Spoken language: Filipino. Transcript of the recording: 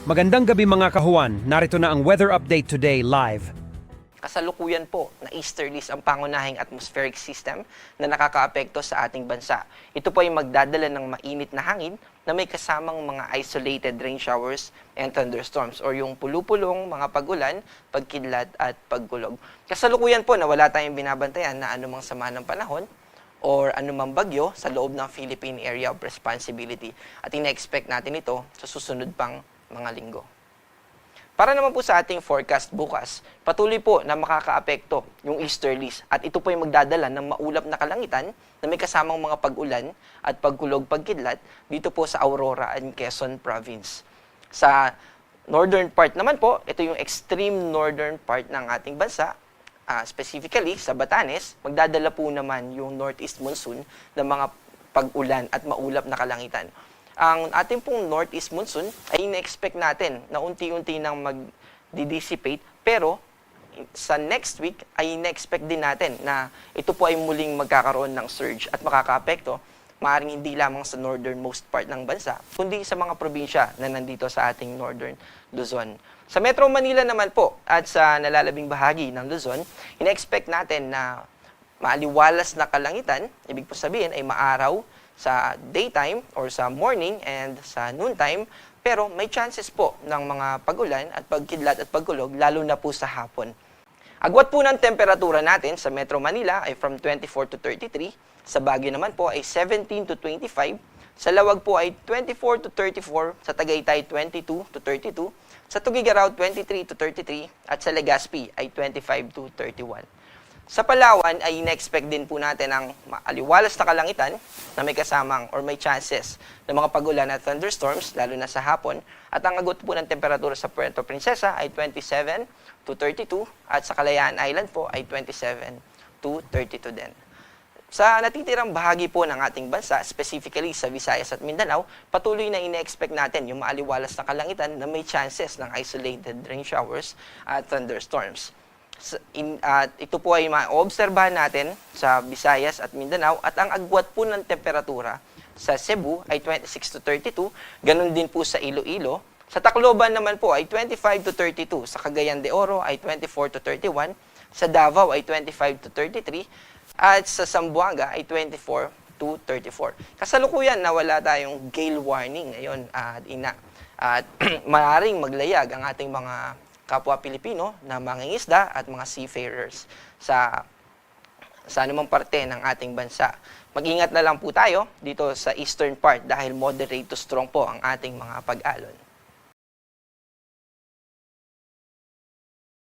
Magandang gabi mga kahuan, narito na ang weather update today live. Kasalukuyan po na easterlies ang pangunahing atmospheric system na nakakaapekto sa ating bansa. Ito po ay magdadala ng mainit na hangin na may kasamang mga isolated rain showers and thunderstorms or yung pulupulong mga pag-ulan, pagkidlat at pagkulog. Kasalukuyan po na wala tayong binabantayan na anumang sama ng panahon or anumang bagyo sa loob ng Philippine Area of Responsibility. At ina-expect natin ito sa susunod pang mga linggo. Para naman po sa ating forecast bukas, patuloy po na makakaapekto yung easterlies at ito po ay magdadala ng maulap na kalangitan na may kasamang mga pag-ulan at pagkulog pagkidlat dito po sa Aurora and Quezon Province. Sa northern part naman po, ito yung extreme northern part ng ating bansa, specifically sa Batanes, magdadala po naman yung northeast monsoon ng mga pag-ulan at maulap na kalangitan. Ang ating pong northeast monsoon ay ina-expect natin na unti-unti nang mag-dissipate, pero sa next week ay ina-expect din natin na ito po ay muling magkakaroon ng surge at makakaapekto maaaring hindi lamang sa northernmost part ng bansa, kundi sa mga probinsya na nandito sa ating northern Luzon. Sa Metro Manila naman po at sa nalalabing bahagi ng Luzon, ina-expect natin na maaliwalas na kalangitan, ibig po sabihin ay maaraw sa daytime or sa morning and sa noontime, pero may chances po ng mga pag-ulan at pagkidlat at pagkulog lalo na po sa hapon. Agwat po ng temperatura natin sa Metro Manila ay from 24 to 33, sa Baguio naman po ay 17 to 25, sa Lawag po ay 24 to 34, sa Tagaytay 22 to 32, sa Tugigaraw 23 to 33, at sa Legazpi ay 25 to 31. Sa Palawan ay ina-expect din po natin ang maaliwalas na kalangitan na may kasamang or may chances ng mga pag-ulan at thunderstorms, lalo na sa hapon. At ang agot po ng temperatura sa Puerto Princesa ay 27 to 32 at sa Kalayaan Island po ay 27 to 32 din. Sa natitirang bahagi po ng ating bansa, specifically sa Visayas at Mindanao, patuloy na ina-expect natin yung maaliwalas na kalangitan na may chances ng isolated rain showers at thunderstorms. Ito po ay maobserbahan natin sa Visayas at Mindanao at ang agwat po ng temperatura sa Cebu ay 26 to 32, ganun din po sa Iloilo. Sa Tacloban naman po ay 25 to 32, sa Cagayan de Oro ay 24 to 31, sa Davao ay 25 to 33, at sa Zamboanga ay 24 to 34. Kasalukuyan na wala tayong gale warning ngayon at maaaring maglayag ang ating mga kapwa Pilipino na mangingisda at mga seafarers sa anumang parte ng ating bansa. Mag-ingat na lang po tayo dito sa eastern part dahil moderate to strong po ang ating mga pag-alon.